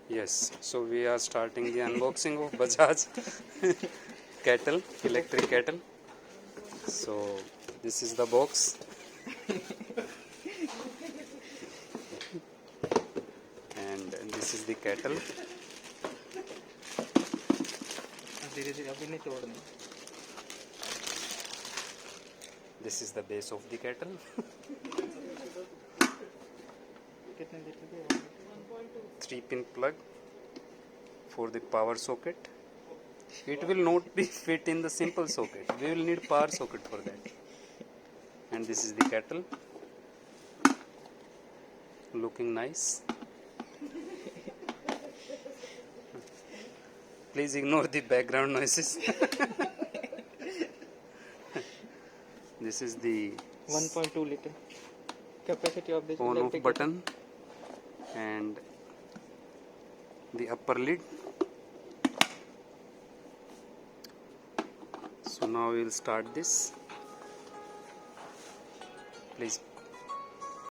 Yes, so we are starting the unboxing of Bajaj kettle, electric kettle. So this is the box, and this is the kettle. This is the base of the kettle. 3-pin plug for the power socket. It will not be fit in the simple socket. We will need power socket for that. And this is the kettle. Looking nice. Please ignore the background noises. This is the 1.2 liter capacity of this on off button and the upper lid. So now we will start this. Please